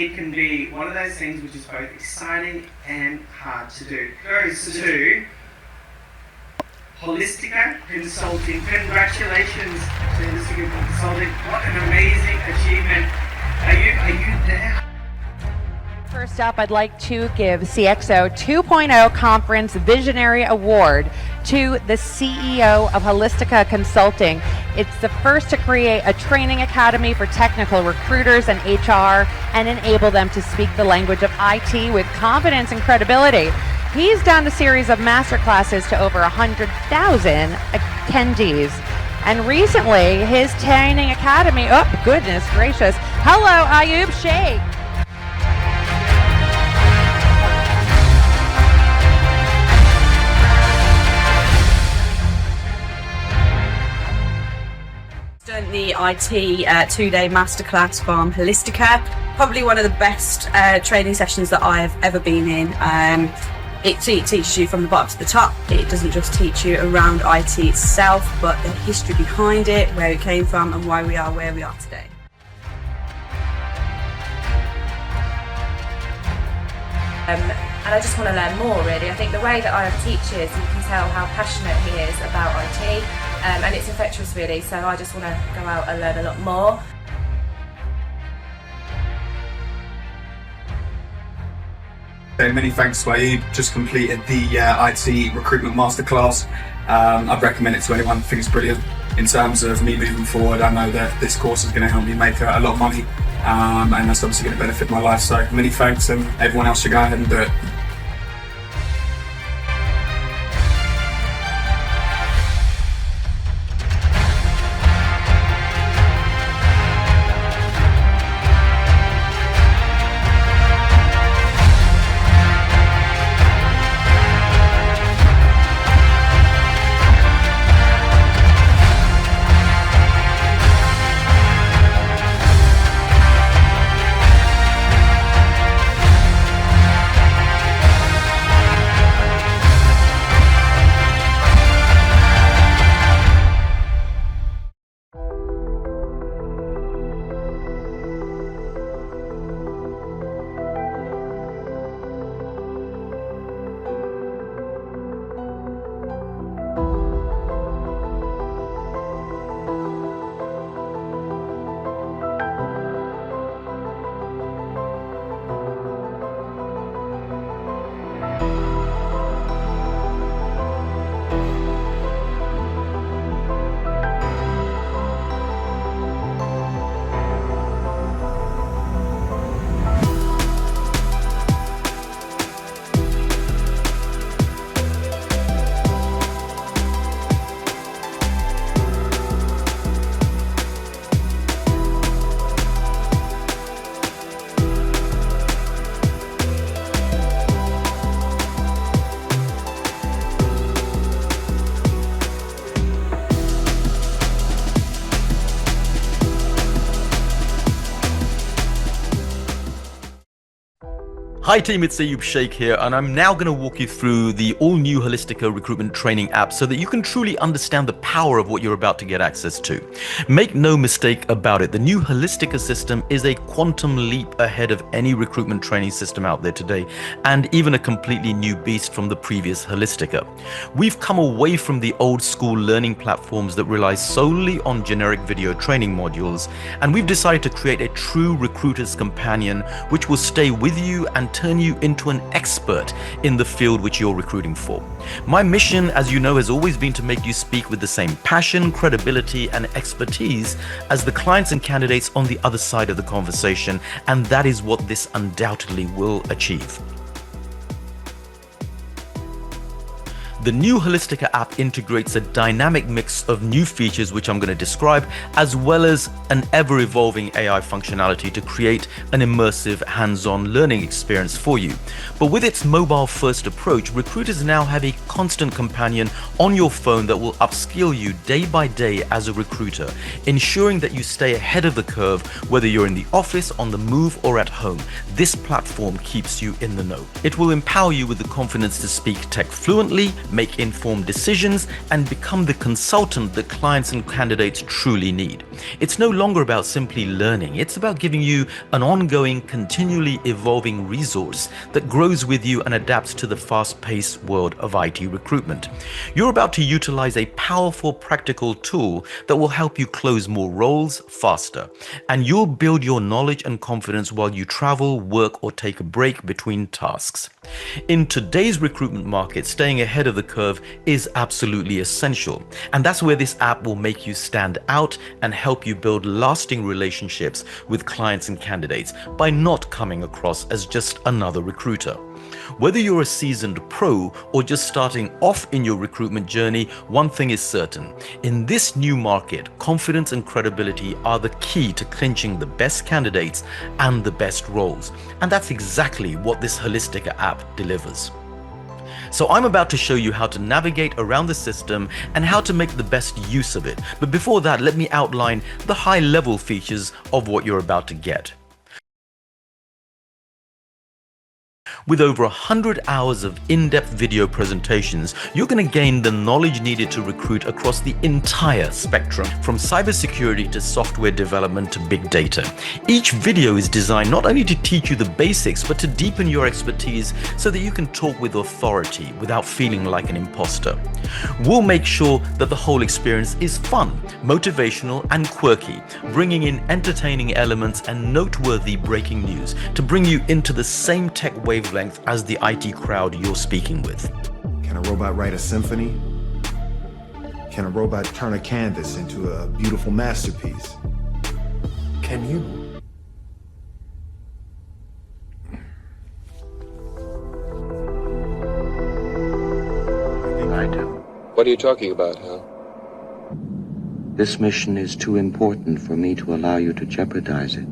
It can be one of those things which is both exciting and hard to do. It goes to Holistica Consulting. Congratulations to Holistica Consulting. What an amazing achievement. Are you there? First up, I'd like to give CXO 2.0 Conference Visionary Award to the CEO of Holistica Consulting. It's the first to create a training academy for technical recruiters and HR and enable them to speak the language of IT with confidence and credibility. He's done a series of masterclasses to over 100,000 attendees. And recently, his training academy, oh goodness gracious. Hello, Ayub Sheikh. Done the IT two-day masterclass from Holistica. Probably one of the best training sessions that I have ever been in. It teaches you from the bottom to the top. It doesn't just teach you around IT itself, but the history behind it, where it came from, and why we are where we are today. And I just want to learn more, really. I think the way that Ayub teaches, you can tell how passionate he is about IT, and it's infectious, really. So I just want to go out and learn a lot more. Many thanks to Ayub. Just completed the IT recruitment masterclass. I'd recommend it to anyone. I think it's brilliant. In terms of me moving forward, I know that this course is going to help me make a lot of money, and that's obviously going to benefit my life. So many thanks, and everyone else should go ahead and do it. Hi team, it's Ayub Sheikh here, and I'm now going to walk you through the all-new Holistica Recruitment Training app so that you can truly understand the power of what you're about to get access to. Make no mistake about it, the new Holistica system is a quantum leap ahead of any recruitment training system out there today, and even a completely new beast from the previous Holistica. We've come away from the old school learning platforms that rely solely on generic video training modules, and we've decided to create a true recruiter's companion which will stay with you and turn you into an expert in the field which you're recruiting for. My mission, as you know, has always been to make you speak with the same passion, credibility, and expertise as the clients and candidates on the other side of the conversation, and that is what this undoubtedly will achieve. The new Holistica app integrates a dynamic mix of new features which I'm going to describe, as well as an ever-evolving AI functionality to create an immersive hands-on learning experience for you. But with its mobile-first approach, recruiters now have a constant companion on your phone that will upskill you day by day as a recruiter, ensuring that you stay ahead of the curve whether you're in the office, on the move, or at home. This platform keeps you in the know. It will empower you with the confidence to speak tech fluently, make informed decisions, and become the consultant that clients and candidates truly need. It's no longer about simply learning. It's about giving you an ongoing, continually evolving resource that grows with you and adapts to the fast-paced world of IT recruitment. You're about to utilize a powerful, practical tool that will help you close more roles faster, and you'll build your knowledge and confidence while you travel, work, or take a break between tasks. In today's recruitment market, staying ahead of the curve is absolutely essential, and that's where this app will make you stand out and help you build lasting relationships with clients and candidates by not coming across as just another recruiter. Whether you're a seasoned pro or just starting off in your recruitment journey, one thing is certain. In this new market, confidence and credibility are the key to clinching the best candidates and the best roles. And that's exactly what this Holistica app delivers. So I'm about to show you how to navigate around the system and how to make the best use of it. But before that, let me outline the high-level features of what you're about to get. With over 100 hours of in-depth video presentations, you're going to gain the knowledge needed to recruit across the entire spectrum, from cybersecurity to software development to big data. Each video is designed not only to teach you the basics, but to deepen your expertise so that you can talk with authority without feeling like an imposter. We'll make sure that the whole experience is fun, motivational, and quirky, bringing in entertaining elements and noteworthy breaking news to bring you into the same tech wavelength as the IT crowd you're speaking with. Can a robot write a symphony? Can a robot turn a canvas into a beautiful masterpiece? Can you? I do. What are you talking about, Hal? This mission is too important for me to allow you to jeopardize it.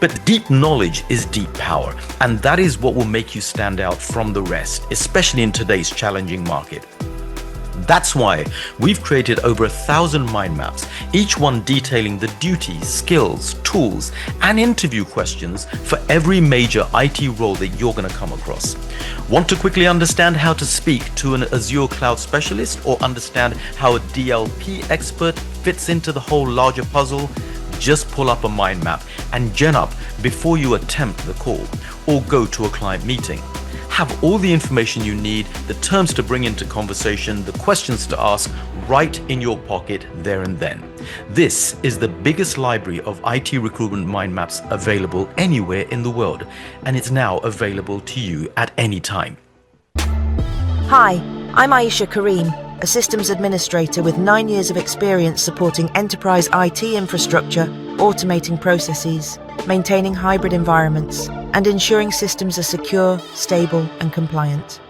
But deep knowledge is deep power, and that is what will make you stand out from the rest, especially in today's challenging market. That's why we've created over 1,000 mind maps, each one detailing the duties, skills, tools, and interview questions for every major IT role that you're going to come across. Want to quickly understand how to speak to an Azure cloud specialist or understand how a DLP expert fits into the whole larger puzzle? Just pull up a mind map and gen up before you attempt the call or go to a client meeting. Have all the information you need, the terms to bring into conversation, the questions to ask right in your pocket there and then. This is the biggest library of IT recruitment mind maps available anywhere in the world, and it's now available to you at any time. Hi, I'm Aisha Kareem, a systems administrator with 9 years of experience supporting enterprise IT infrastructure, automating processes, maintaining hybrid environments, and ensuring systems are secure, stable, and compliant.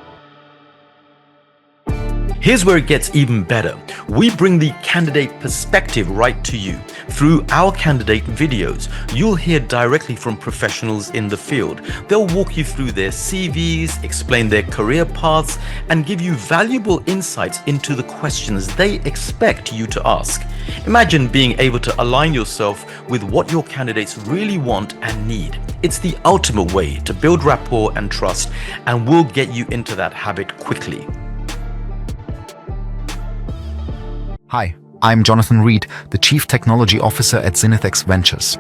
Here's where it gets even better. We bring the candidate perspective right to you. Through our candidate videos, you'll hear directly from professionals in the field. They'll walk you through their CVs, explain their career paths, and give you valuable insights into the questions they expect you to ask. Imagine being able to align yourself with what your candidates really want and need. It's the ultimate way to build rapport and trust, and we'll get you into that habit quickly. Hi, I'm Jonathan Reed, the Chief Technology Officer at Zenithx Ventures.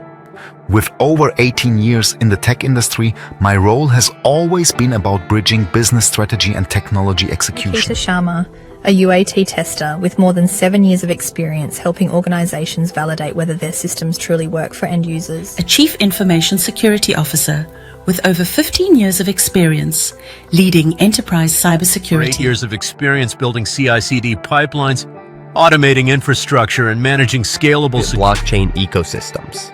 With over 18 years in the tech industry, my role has always been about bridging business strategy and technology execution. Nikita Sharma, a UAT tester with more than 7 years of experience helping organizations validate whether their systems truly work for end users. A Chief Information Security Officer with over 15 years of experience leading enterprise cybersecurity. 8 years of experience building CI/CD pipelines, automating infrastructure, and managing scalable blockchain ecosystems.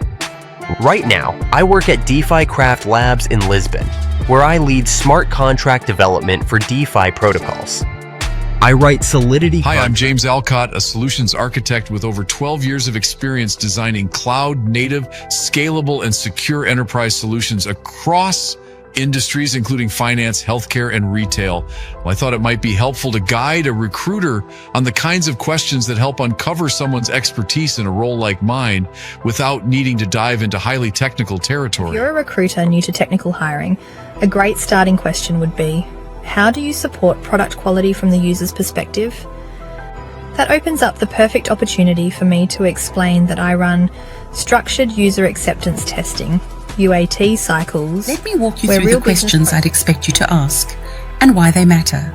Right now, I work at DeFi Craft Labs in Lisbon, where I lead smart contract development for DeFi protocols. I write Solidity. Hi, I'm James Alcott, a solutions architect with over 12 years of experience designing cloud-native, scalable, and secure enterprise solutions across industries, including finance, healthcare, and retail. Well, I thought it might be helpful to guide a recruiter on the kinds of questions that help uncover someone's expertise in a role like mine without needing to dive into highly technical territory. If you're a recruiter new to technical hiring, a great starting question would be, how do you support product quality from the user's perspective? That opens up the perfect opportunity for me to explain that I run structured user acceptance testing, UAT cycles. Let me walk you through the questions I'd expect you to ask and why they matter.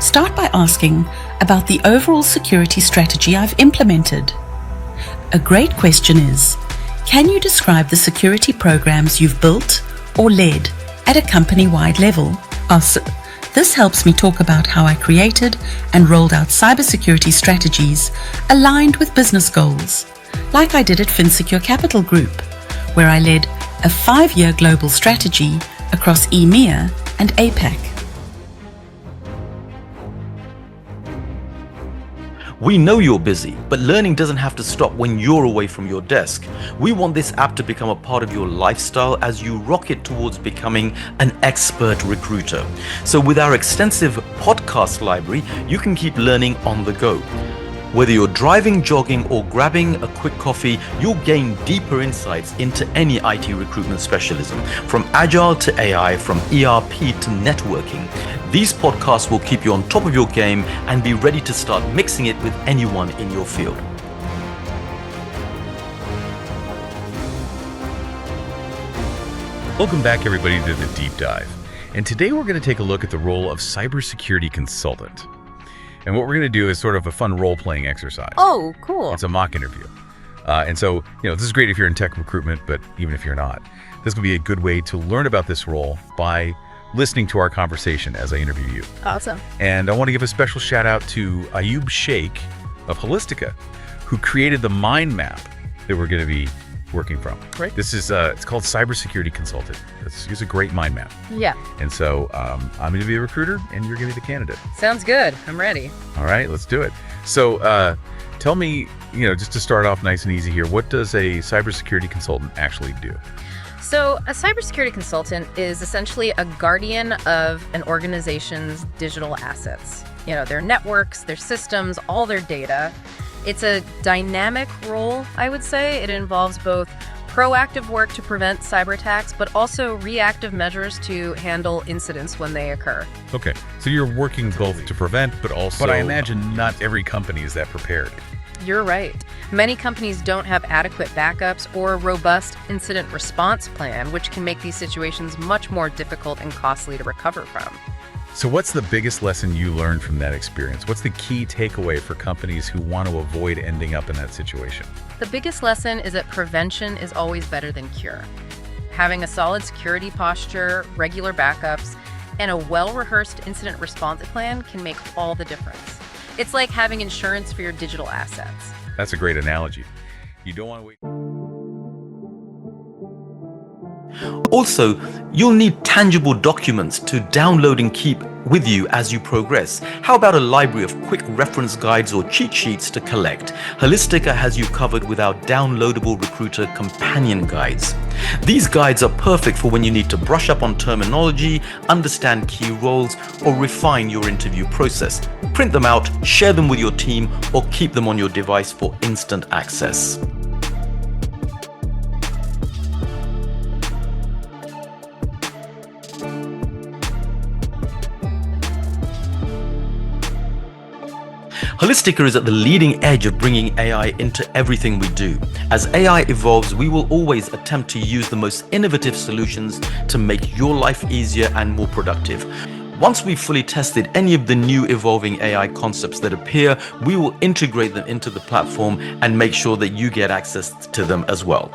Start by asking about the overall security strategy I've implemented. A great question is, can you describe the security programs you've built or led at a company-wide level? This helps me talk about how I created and rolled out cybersecurity strategies aligned with business goals, like I did at FinSecure Capital Group, where I led a 5-year global strategy across EMEA and APAC. We know you're busy, but learning doesn't have to stop when you're away from your desk. We want this app to become a part of your lifestyle as you rocket towards becoming an expert recruiter. So with our extensive podcast library, you can keep learning on the go. Whether you're driving, jogging, or grabbing a quick coffee, you'll gain deeper insights into any IT recruitment specialism, from agile to AI, from ERP to networking. These podcasts will keep you on top of your game and be ready to start mixing it with anyone in your field. Welcome back, everybody, to The Deep Dive. And today we're going to take a look at the role of cybersecurity consultant. And what we're going to do is sort of a fun role-playing exercise. Oh, cool. It's a mock interview. And so, this is great if you're in tech recruitment, but even if you're not, this will be a good way to learn about this role by listening to our conversation as I interview you. Awesome. And I want to give a special shout out to Ayub Sheikh of Holistica, who created the mind map that we're going to be working from. Great. This is, it's called Cybersecurity Consultant. It's a great mind map. Yeah. And so I'm going to be a recruiter and you're going to be the candidate. Sounds good. I'm ready. All right, let's do it. So tell me, just to start off nice and easy here, what does a cybersecurity consultant actually do? So a cybersecurity consultant is essentially a guardian of an organization's digital assets. Their networks, their systems, all their data. It's a dynamic role, I would say. It involves both proactive work to prevent cyber attacks, but also reactive measures to handle incidents when they occur. Okay, so you're working both to prevent, but also... But I imagine not every company is that prepared. You're right. Many companies don't have adequate backups or a robust incident response plan, which can make these situations much more difficult and costly to recover from. So what's the biggest lesson you learned from that experience? What's the key takeaway for companies who want to avoid ending up in that situation? The biggest lesson is that prevention is always better than cure. Having a solid security posture, regular backups, and a well-rehearsed incident response plan can make all the difference. It's like having insurance for your digital assets. That's a great analogy. You don't want to wait. Also, you'll need tangible documents to download and keep with you as you progress. How about a library of quick reference guides or cheat sheets to collect? Holistica has you covered with our downloadable recruiter companion guides. These guides are perfect for when you need to brush up on terminology, understand key roles, or refine your interview process. Print them out, share them with your team, or keep them on your device for instant access. Holistica is at the leading edge of bringing AI into everything we do. As AI evolves, we will always attempt to use the most innovative solutions to make your life easier and more productive. Once we've fully tested any of the new evolving AI concepts that appear, we will integrate them into the platform and make sure that you get access to them as well.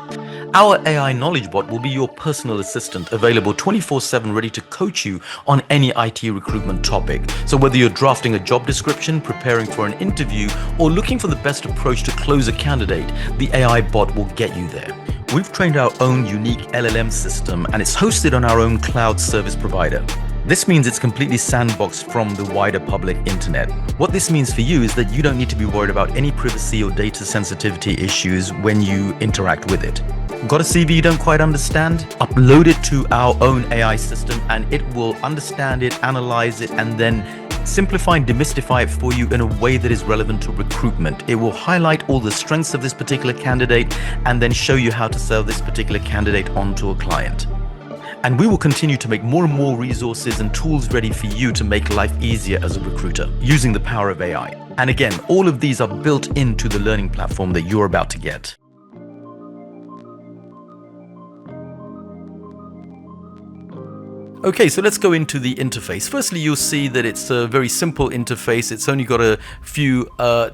Our AI knowledge bot will be your personal assistant, available 24/7, ready to coach you on any IT recruitment topic. So whether you're drafting a job description, preparing for an interview, or looking for the best approach to close a candidate, the AI bot will get you there. We've trained our own unique LLM system, and it's hosted on our own cloud service provider. This means it's completely sandboxed from the wider public internet. What this means for you is that you don't need to be worried about any privacy or data sensitivity issues when you interact with it. Got a CV you don't quite understand? Upload it to our own AI system and it will understand it, analyze it, and then simplify and demystify it for you in a way that is relevant to recruitment. It will highlight all the strengths of this particular candidate and then show you how to sell this particular candidate onto a client. And we will continue to make more and more resources and tools ready for you to make life easier as a recruiter using the power of AI. And again, all of these are built into the learning platform that you're about to get. Okay, so let's go into the interface. Firstly, you'll see that it's a very simple interface. It's only got a few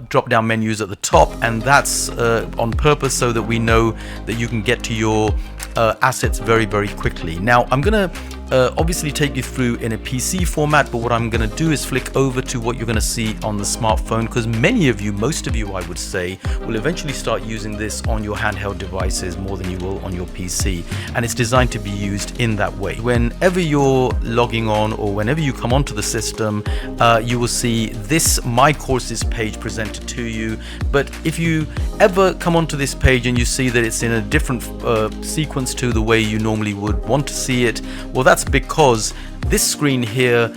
drop-down menus at the top, and that's on purpose so that we know that you can get to your assets very, very quickly. Now, I'm going to obviously take you through in a PC format, but what I'm going to do is flick over to what you're going to see on the smartphone, because many of you, most of you I would say, will eventually start using this on your handheld devices more than you will on your PC, and it's designed to be used in that way. Whenever you're logging on or whenever you come onto the system, you will see this My Courses page presented to you. But if you ever come onto this page and you see that it's in a different sequence to the way you normally would want to see it, well, that's because this screen here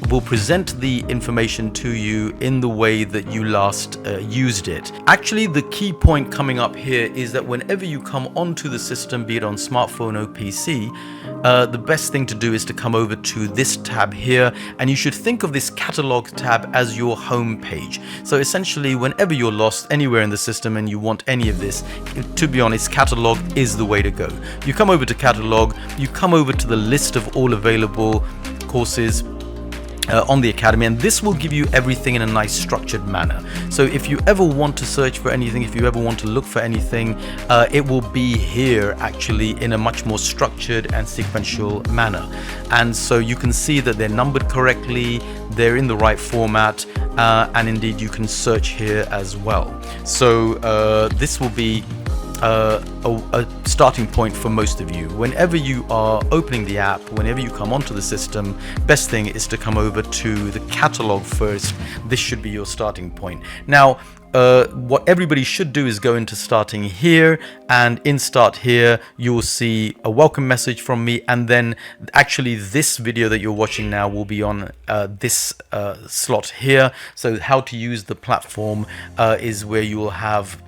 will present the information to you in the way that you last used it. Actually, the key point coming up here is that whenever you come onto the system, be it on smartphone or PC, the best thing to do is to come over to this tab here, and you should think of this catalog tab as your home page. So essentially, whenever you're lost anywhere in the system and you want any of this, to be honest, catalog is the way to go. You come over to catalog, you come over to the list of all available courses on the Academy, and this will give you everything in a nice structured manner. So if you ever want to search for anything, if you ever want to look for anything, it will be here actually in a much more structured and sequential manner. And so you can see that they're numbered correctly, they're in the right format, and indeed you can search here as well. So this will be a starting point for most of you. Whenever you are opening the app, whenever you come onto the system, best thing is to come over to the catalog first. This should be your starting point. Now, what everybody should do is go into starting here, and in start here you will see a welcome message from me, and then actually this video that you're watching now will be on this slot here. So how to use the platform is where you will have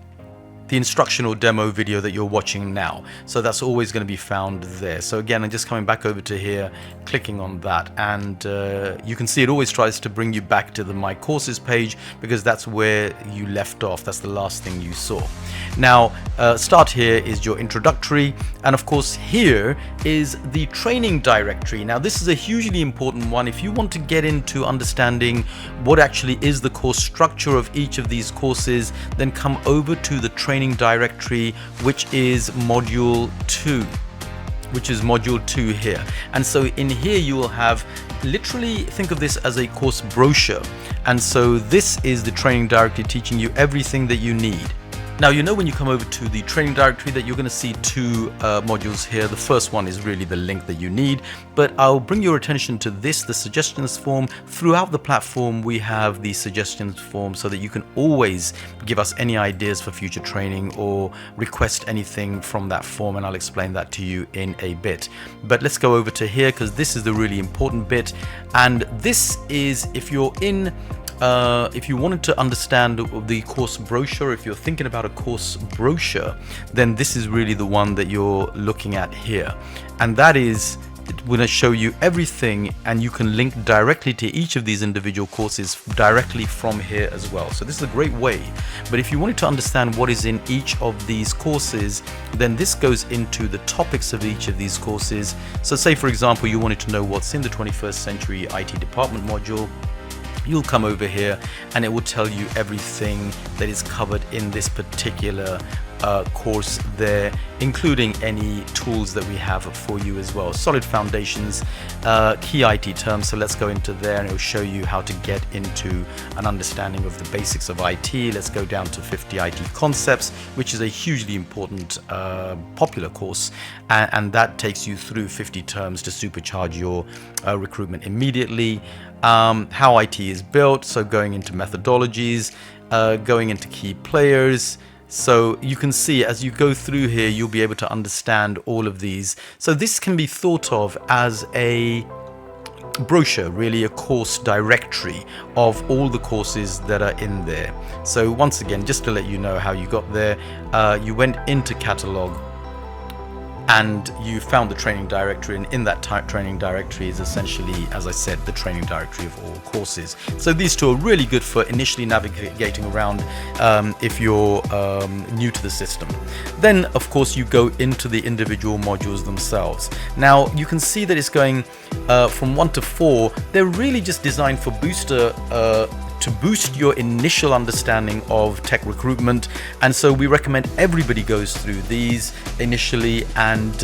the instructional demo video that you're watching now. So that's always going to be found there. So again, I'm just coming back over to here, clicking on that, and you can see it always tries to bring you back to the My Courses page, because that's where you left off. That's the last thing you saw. Now, start here is your introductory, and of course here is the training directory. Now, this is a hugely important one. If you want to get into understanding what actually is the course structure of each of these courses, then come over to the training directory, which is module 2. Which is module 2 here. And so in here you will have, literally think of this as a course brochure. And so this is the training directory teaching you everything that you need. Now, you know when you come over to the training directory that you're going to see two modules here. The first one is really the link that you need, but I'll bring your attention to this, the suggestions form. Throughout the platform, we have the suggestions form so that you can always give us any ideas for future training or request anything from that form, and I'll explain that to you in a bit. But let's go over to here, because this is the really important bit, and this is if you're in if you wanted to understand the course brochure, if you're thinking about a course brochure, then this is really the one that you're looking at here. And that is going to show you everything, and you can link directly to each of these individual courses directly from here as well. So this is a great way. But if you wanted to understand what is in each of these courses, then this goes into the topics of each of these courses. So say, for example, you wanted to know what's in the 21st Century IT Department module. You'll come over here and it will tell you everything that is covered in this particular course there, including any tools that we have for you as well. Solid foundations, key IT terms. So let's go into there and it will show you how to get into an understanding of the basics of IT. Let's go down to 50 IT concepts, which is a hugely important popular course, and that takes you through 50 terms to supercharge your recruitment immediately. How IT is built, so going into methodologies, going into key players. So you can see as you go through here, you'll be able to understand all of these. So this can be thought of as a brochure, really a course directory of all the courses that are in there. So once again, just to let you know how you got there, you went into catalog and you found the training directory, and in that training directory is essentially, as I said, the training directory of all courses. So these two are really good for initially navigating around if you're new to the system. Then of course you go into the individual modules themselves. Now you can see that it's going from 1 to 4. They're really just designed for to boost your initial understanding of tech recruitment, and so we recommend everybody goes through these initially, and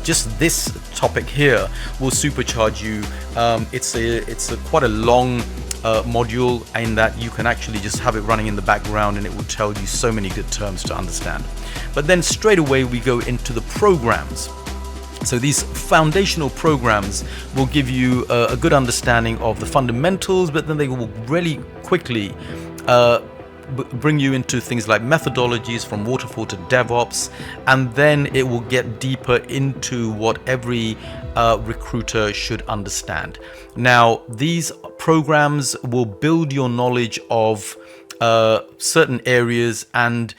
just this topic here will supercharge you. It's quite a long module in that you can actually just have it running in the background and it will tell you so many good terms to understand. But then straight away we go into the programs. So these foundational programs will give you a good understanding of the fundamentals, but then they will really quickly bring you into things like methodologies from waterfall to DevOps, and then it will get deeper into what every recruiter should understand. Now, these programs will build your knowledge of certain areas, and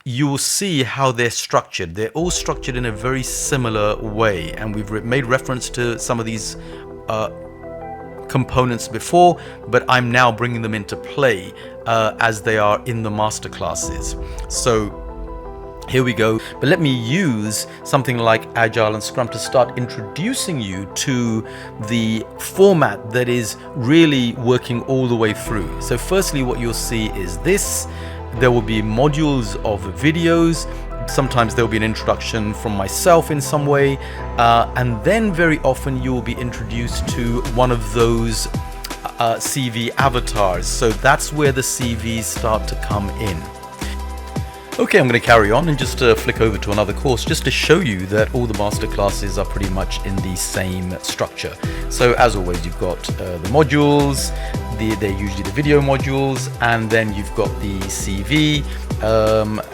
you will see how they're structured. They're all structured in a very similar way, and we've made reference to some of these components before, but I'm now bringing them into play as they are in the masterclasses. So here we go. But let me use something like Agile and Scrum to start introducing you to the format that is really working all the way through. So firstly, what you'll see is this. There will be modules of videos. Sometimes there will be an introduction from myself in some way, and then very often you will be introduced to one of those CV avatars. So that's where the CVs start to come in. Okay, I'm going to carry on and just flick over to another course just to show you that all the masterclasses are pretty much in the same structure. So as always, you've got the modules, they're usually the video modules, and then you've got the CV.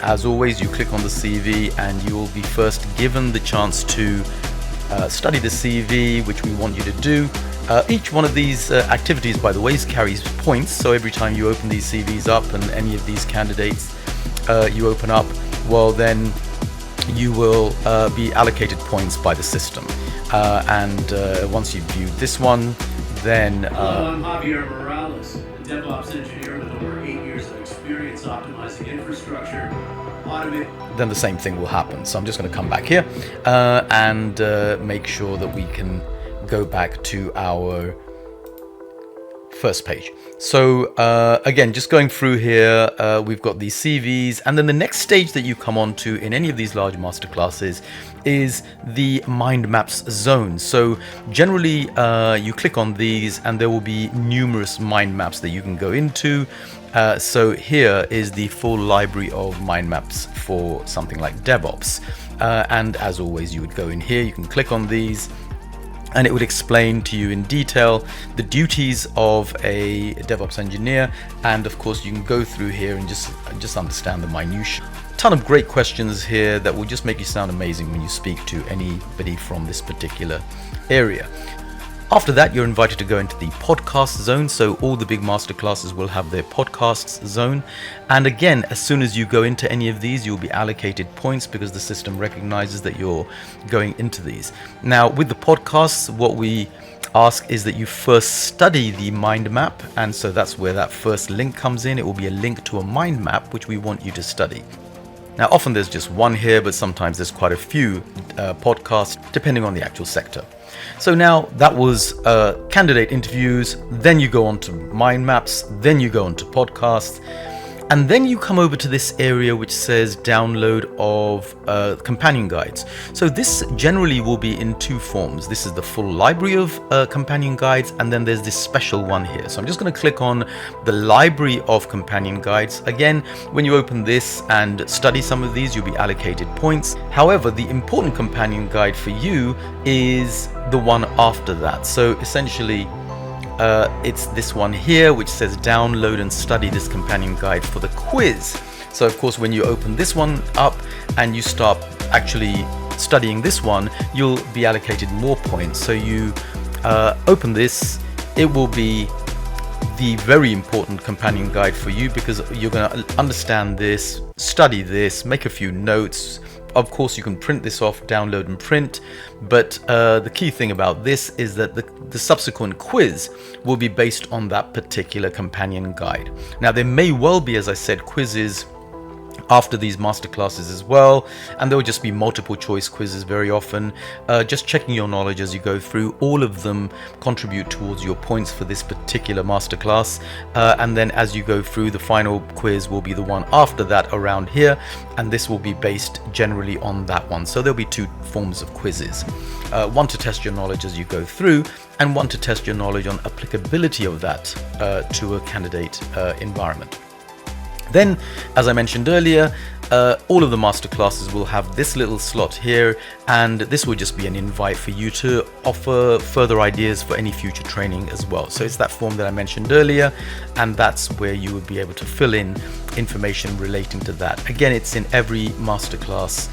As always, you click on the CV and you will be first given the chance to study the CV, which we want you to do. Each one of these activities, by the way, carries points. So every time you open these CVs up and any of these candidates you open up, well then you will be allocated points by the system. And once you've viewed this one, then Hello, I'm Javier Morales, a DevOps engineer with over 8 years of experience optimizing infrastructure, then the same thing will happen. So I'm just going to come back here and make sure that we can go back to our first page. So again, just going through here, we've got these CVs, and then the next stage that you come on to in any of these large masterclasses is the mind maps zone. So generally you click on these and there will be numerous mind maps that you can go into. So here is the full library of mind maps for something like DevOps, and as always you would go in here, you can click on these and it would explain to you in detail the duties of a DevOps engineer, and of course you can go through here and just understand the minutiae. Ton of great questions here that will just make you sound amazing when you speak to anybody from this particular area. After that, you're invited to go into the podcast zone. So all the big masterclasses will have their podcasts zone. And again, as soon as you go into any of these, you'll be allocated points because the system recognizes that you're going into these. Now, with the podcasts, what we ask is that you first study the mind map. And so that's where that first link comes in. It will be a link to a mind map, which we want you to study. Now, often there's just one here, but sometimes there's quite a few podcasts, depending on the actual sector. So now that was candidate interviews, then you go on to mind maps, then you go on to podcasts. And then you come over to this area which says download of companion guides. So this generally will be in two forms. This is the full library of companion guides, and then there's this special one here. So I'm just going to click on the library of companion guides. Again, when you open this and study some of these, you'll be allocated points. However, the important companion guide for you is the one after that. So essentially, it's this one here which says download and study this companion guide for the quiz. So of course, when you open this one up and you start actually studying this one, you'll be allocated more points. So you open this, it will be the very important companion guide for you, because you're going to understand this, study this, make a few notes. Of course, you can print this off, download and print, but the key thing about this is that the subsequent quiz will be based on that particular companion guide. Now, there may well be, as I said, quizzes after these masterclasses as well, and there will just be multiple choice quizzes very often, just checking your knowledge as you go through. All of them contribute towards your points for this particular masterclass, and then as you go through, the final quiz will be the one after that around here, and this will be based generally on that one. So there'll be two forms of quizzes, one to test your knowledge as you go through, and one to test your knowledge on applicability of that to a candidate environment. Then, as I mentioned earlier, all of the masterclasses will have this little slot here, and this will just be an invite for you to offer further ideas for any future training as well. So it's that form that I mentioned earlier, and that's where you would be able to fill in information relating to that. Again, it's in every masterclass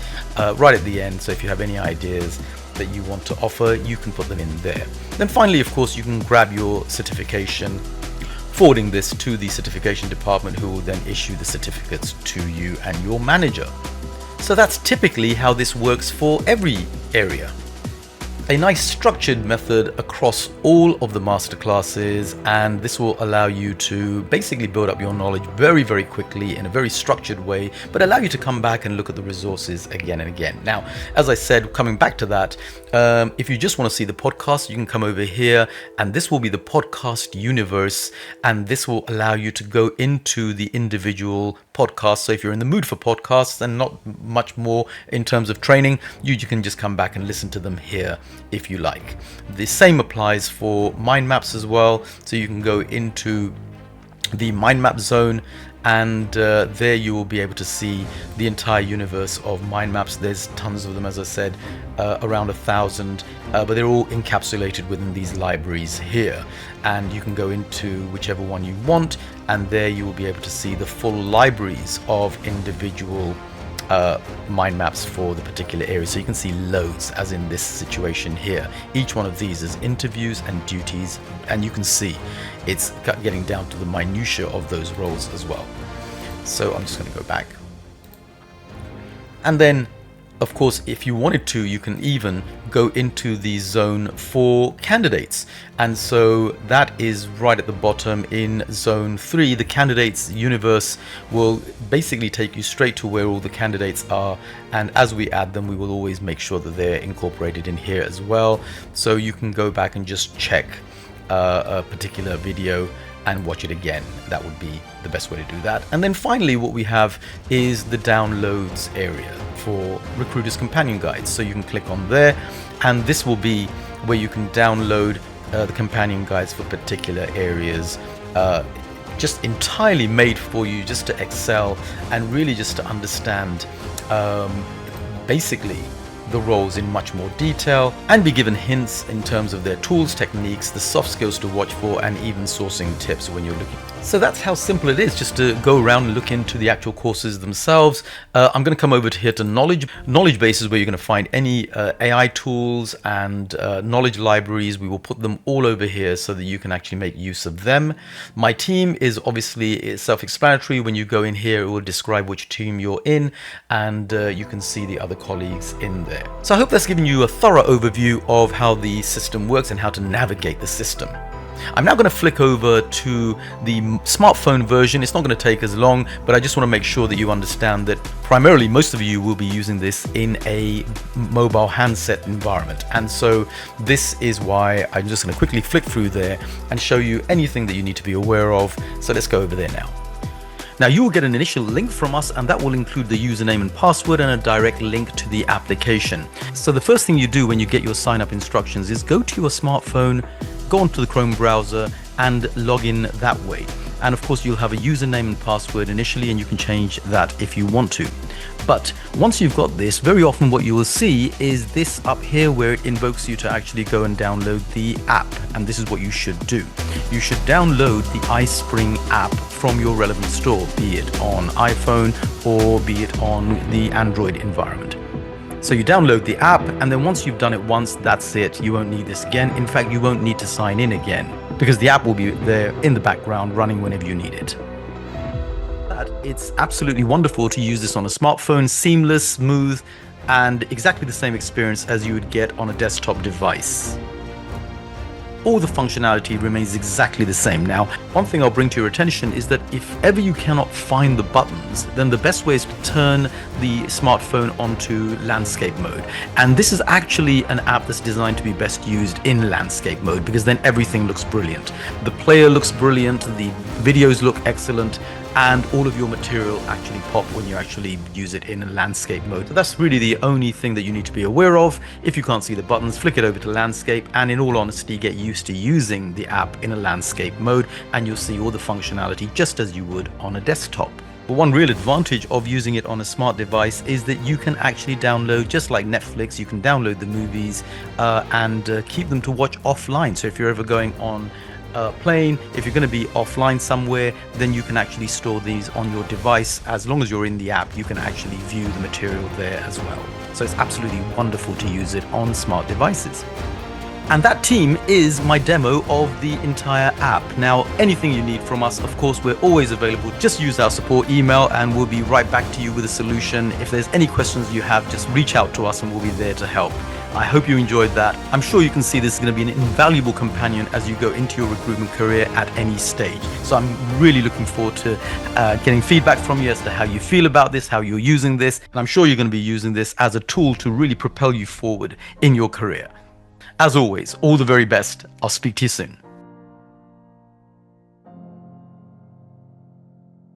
right at the end, so if you have any ideas that you want to offer, you can put them in there. Then finally, of course, you can grab your certification, forwarding this to the certification department, who will then issue the certificates to you and your manager. So that's typically how this works for every area. A nice structured method across all of the masterclasses, and this will allow you to basically build up your knowledge very, very quickly in a very structured way, but allow you to come back and look at the resources again and again. Now, as I said, coming back to that, if you just want to see the podcast, you can come over here, and this will be the podcast universe, and this will allow you to go into the individual podcasts. So if you're in the mood for podcasts and not much more in terms of training, you can just come back and listen to them here if you like. The same applies for mind maps as well. So you can go into the mind map zone, and there you will be able to see the entire universe of mind maps. There's tons of them, as I said, around 1,000, but they're all encapsulated within these libraries here, and you can go into whichever one you want, and there you will be able to see the full libraries of individual mind maps for the particular area. So you can see loads, as in this situation here. Each one of these is interviews and duties, and you can see it's getting down to the minutiae of those roles as well. So I'm just going to go back, and then of course, if you wanted to, you can even go into the zone for candidates. And so that is right at the bottom in zone 3. The candidates universe will basically take you straight to where all the candidates are. And as we add them, we will always make sure that they're incorporated in here as well. So you can go back and just check a particular video and watch it again. That would be the best way to do that. And then finally, what we have is the downloads area for Recruiter's Companion Guides. So you can click on there, and this will be where you can download the companion guides for particular areas, just entirely made for you just to excel and really just to understand basically the roles in much more detail, and be given hints in terms of their tools, techniques, the soft skills to watch for, and even sourcing tips when you're looking. So that's how simple it is, just to go around and look into the actual courses themselves. I'm going to come over to here to knowledge bases, where you're going to find any AI tools and knowledge libraries. We will put them all over here so that you can actually make use of them. My team is obviously self-explanatory. When you go in here, it will describe which team you're in, and you can see the other colleagues in there. So I hope that's given you a thorough overview of how the system works and how to navigate the system. I'm now going to flick over to the smartphone version. It's not going to take as long, but I just want to make sure that you understand that primarily most of you will be using this in a mobile handset environment. And so this is why I'm just going to quickly flick through there and show you anything that you need to be aware of. So let's go over there now. Now you will get an initial link from us, and that will include the username and password and a direct link to the application. So the first thing you do when you get your sign up instructions is go to your smartphone, go onto the Chrome browser and log in that way. And of course you'll have a username and password initially, and you can change that if you want to. But once you've got this, very often what you will see is this up here where it invokes you to actually go and download the app. And this is what you should do. You should download the iSpring app from your relevant store, be it on iPhone or be it on the Android environment. So you download the app, and then once you've done it once, that's it. You won't need this again. In fact, you won't need to sign in again because the app will be there in the background running whenever you need it. It's absolutely wonderful to use this on a smartphone, seamless, smooth, and exactly the same experience as you would get on a desktop device. All the functionality remains exactly the same. Now, one thing I'll bring to your attention is that if ever you cannot find the buttons, then the best way is to turn the smartphone onto landscape mode. And this is actually an app that's designed to be best used in landscape mode because then everything looks brilliant. The player looks brilliant, the videos look excellent, and all of your material actually pop when you actually use it in a landscape mode. So that's really the only thing that you need to be aware of. If you can't see the buttons, flick it over to landscape, and in all honesty, get used to using the app in a landscape mode, and you'll see all the functionality just as you would on a desktop. But one real advantage of using it on a smart device is that you can actually download, just like Netflix, you can download the movies and keep them to watch offline. So if you're ever going on plane, if you're going to be offline somewhere, then you can actually store these on your device. As long as you're in the app, you can actually view the material there as well. So it's absolutely wonderful to use it on smart devices. And that team is my demo of the entire app. Now, anything you need from us, of course, we're always available. Just use our support email and we'll be right back to you with a solution. If there's any questions you have, just reach out to us and we'll be there to help. I hope you enjoyed that. I'm sure you can see this is going to be an invaluable companion as you go into your recruitment career at any stage. So I'm really looking forward to getting feedback from you as to how you feel about this, how you're using this. And I'm sure you're going to be using this as a tool to really propel you forward in your career. As always, all the very best. I'll speak to you soon.